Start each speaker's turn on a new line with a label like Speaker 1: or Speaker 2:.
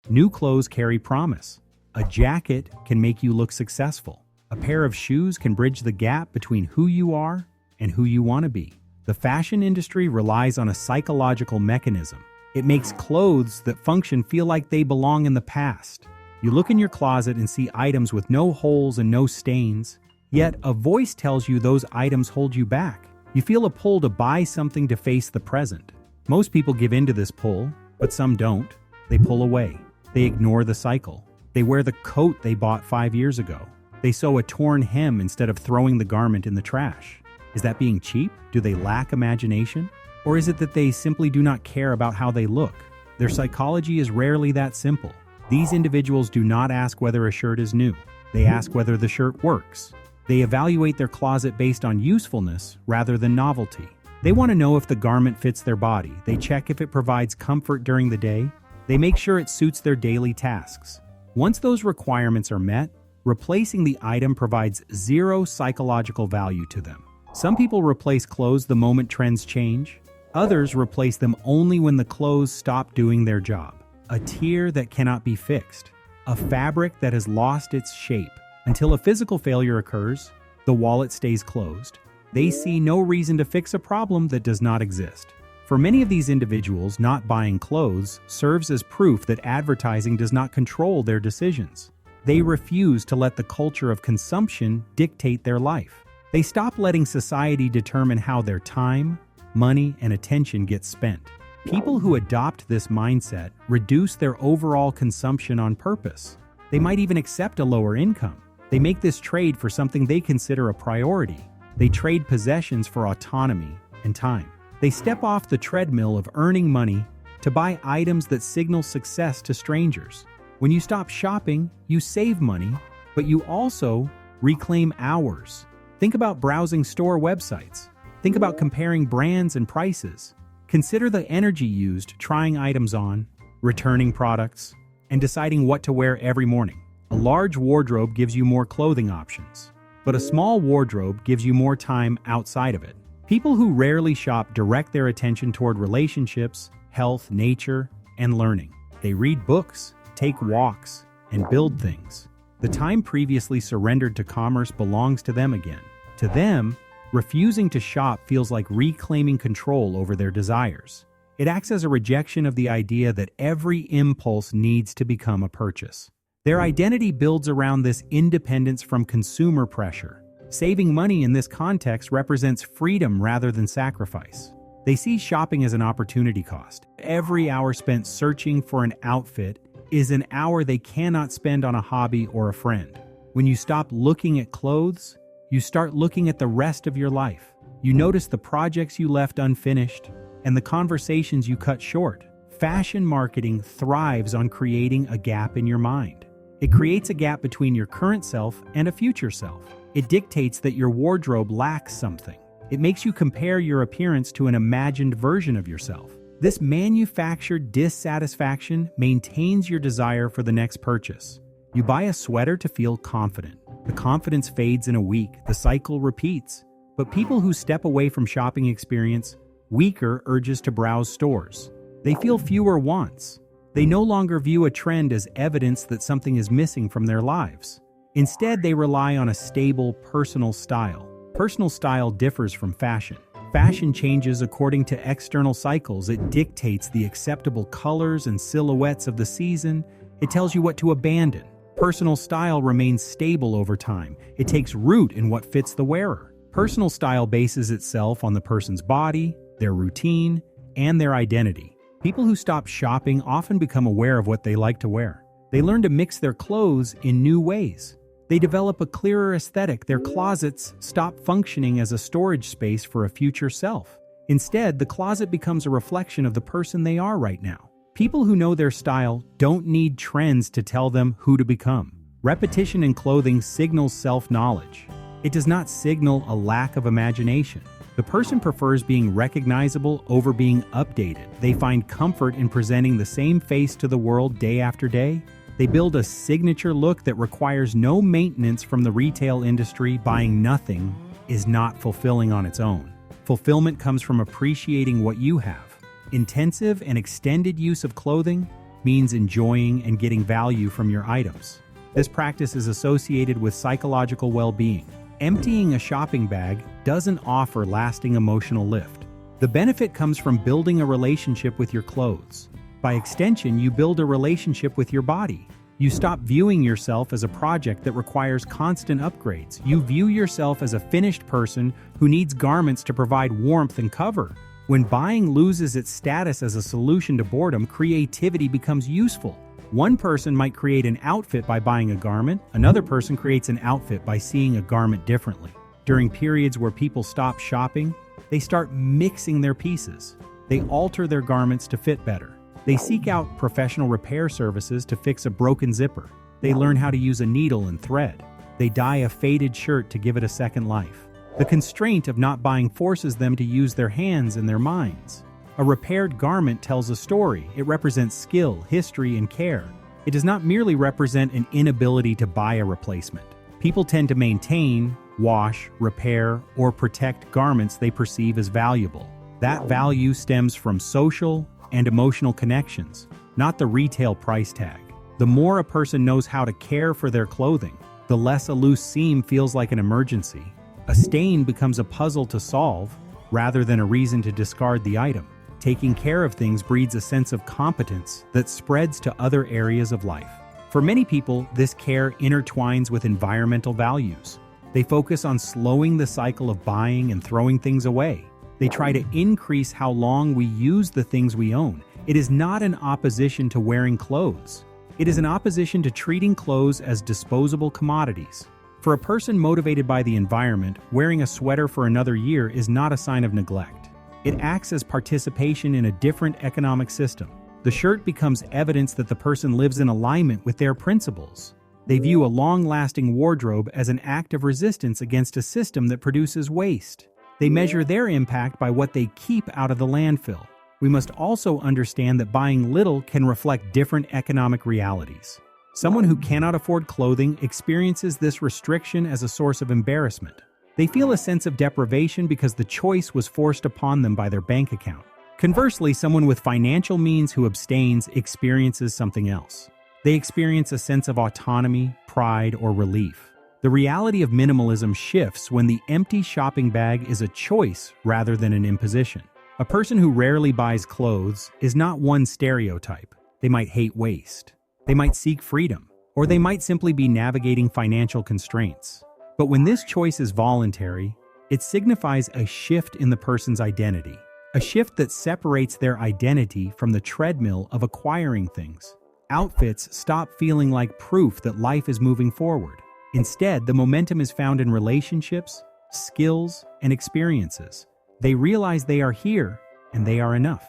Speaker 1: New clothes carry promise. A jacket can make you look successful. A pair of shoes can bridge the gap between who you are and who you want to be. The fashion industry relies on a psychological mechanism. It makes clothes that function feel like they belong in the past. You look in your closet and see items with no holes and no stains, yet a voice tells you those items hold you back. You feel a pull to buy something to face the present. Most people give in to this pull, but some don't. They pull away. They ignore the cycle. They wear the coat they bought 5 years ago. They sew a torn hem instead of throwing the garment in the trash. Is that being cheap? Do they lack imagination? Or is it that they simply do not care about how they look? Their psychology is rarely that simple. These individuals do not ask whether a shirt is new. They ask whether the shirt works. They evaluate their closet based on usefulness rather than novelty. They want to know if the garment fits their body. They check if it provides comfort during the day. They make sure it suits their daily tasks. Once those requirements are met, replacing the item provides zero psychological value to them. Some people replace clothes the moment trends change. Others replace them only when the clothes stop doing their job. A tear that cannot be fixed. A fabric that has lost its shape. Until a physical failure occurs, the wallet stays closed. They see no reason to fix a problem that does not exist. For many of these individuals, not buying clothes serves as proof that advertising does not control their decisions. They refuse to let the culture of consumption dictate their life. They stop letting society determine how their time, money, and attention get spent. People who adopt this mindset reduce their overall consumption on purpose. They might even accept a lower income. They make this trade for something they consider a priority. They trade possessions for autonomy and time. They step off the treadmill of earning money to buy items that signal success to strangers. When you stop shopping, you save money, but you also reclaim hours. Think about browsing store websites. Think about comparing brands and prices. Consider the energy used trying items on, returning products, and deciding what to wear every morning. A large wardrobe gives you more clothing options, but a small wardrobe gives you more time outside of it. People who rarely shop direct their attention toward relationships, health, nature, and learning. They read books, take walks, and build things. The time previously surrendered to commerce belongs to them again. To them, refusing to shop feels like reclaiming control over their desires. It acts as a rejection of the idea that every impulse needs to become a purchase. Their identity builds around this independence from consumer pressure. Saving money in this context represents freedom rather than sacrifice. They see shopping as an opportunity cost. Every hour spent searching for an outfit is an hour they cannot spend on a hobby or a friend. When you stop looking at clothes, you start looking at the rest of your life. You notice the projects you left unfinished and the conversations you cut short. Fashion marketing thrives on creating a gap in your mind. It creates a gap between your current self and a future self. It dictates that your wardrobe lacks something. It makes you compare your appearance to an imagined version of yourself. This manufactured dissatisfaction maintains your desire for the next purchase. You buy a sweater to feel confident. The confidence fades in a week. The cycle repeats. But people who step away from shopping experience weaker urges to browse stores. They feel fewer wants. They no longer view a trend as evidence that something is missing from their lives. Instead, they rely on a stable, personal style. Personal style differs from fashion. Fashion changes according to external cycles. It dictates the acceptable colors and silhouettes of the season. It tells you what to abandon. Personal style remains stable over time. It takes root in what fits the wearer. Personal style bases itself on the person's body, their routine, and their identity. People who stop shopping often become aware of what they like to wear. They learn to mix their clothes in new ways. They develop a clearer aesthetic. Their closets stop functioning as a storage space for a future self. Instead, the closet becomes a reflection of the person they are right now. People who know their style don't need trends to tell them who to become. Repetition in clothing signals self-knowledge. It does not signal a lack of imagination. The person prefers being recognizable over being updated. They find comfort in presenting the same face to the world day after day. They build a signature look that requires no maintenance from the retail industry. Buying nothing is not fulfilling on its own. Fulfillment comes from appreciating what you have. Intensive and extended use of clothing means enjoying and getting value from your items. This practice is associated with psychological well-being. Emptying a shopping bag doesn't offer lasting emotional lift. The benefit comes from building a relationship with your clothes. By extension, you build a relationship with your body. You stop viewing yourself as a project that requires constant upgrades. You view yourself as a finished person who needs garments to provide warmth and cover. When buying loses its status as a solution to boredom, creativity becomes useful. One person might create an outfit by buying a garment. Another person creates an outfit by seeing a garment differently. During periods where people stop shopping, they start mixing their pieces. They alter their garments to fit better. They seek out professional repair services to fix a broken zipper. They learn how to use a needle and thread. They dye a faded shirt to give it a second life. The constraint of not buying forces them to use their hands and their minds. A repaired garment tells a story. It represents skill, history, and care. It does not merely represent an inability to buy a replacement. People tend to maintain, wash, repair, or protect garments they perceive as valuable. That value stems from social and emotional connections, not the retail price tag. The more a person knows how to care for their clothing, the less a loose seam feels like an emergency. A stain becomes a puzzle to solve rather than a reason to discard the item. Taking care of things breeds a sense of competence that spreads to other areas of life. For many people, this care intertwines with environmental values. They focus on slowing the cycle of buying and throwing things away. They try to increase how long we use the things we own. It is not an opposition to wearing clothes. It is an opposition to treating clothes as disposable commodities. For a person motivated by the environment, wearing a sweater for another year is not a sign of neglect. It acts as participation in a different economic system. The shirt becomes evidence that the person lives in alignment with their principles. They view a long-lasting wardrobe as an act of resistance against a system that produces waste. They measure their impact by what they keep out of the landfill. We must also understand that buying little can reflect different economic realities. Someone who cannot afford clothing experiences this restriction as a source of embarrassment. They feel a sense of deprivation because the choice was forced upon them by their bank account. Conversely, someone with financial means who abstains experiences something else. They experience a sense of autonomy, pride, or relief. The reality of minimalism shifts when the empty shopping bag is a choice rather than an imposition. A person who rarely buys clothes is not one stereotype. They might hate waste. They might seek freedom. Or they might simply be navigating financial constraints. But when this choice is voluntary, it signifies a shift in the person's identity. A shift that separates their identity from the treadmill of acquiring things. Outfits stop feeling like proof that life is moving forward. Instead, the momentum is found in relationships, skills, and experiences. They realize they are here, and they are enough.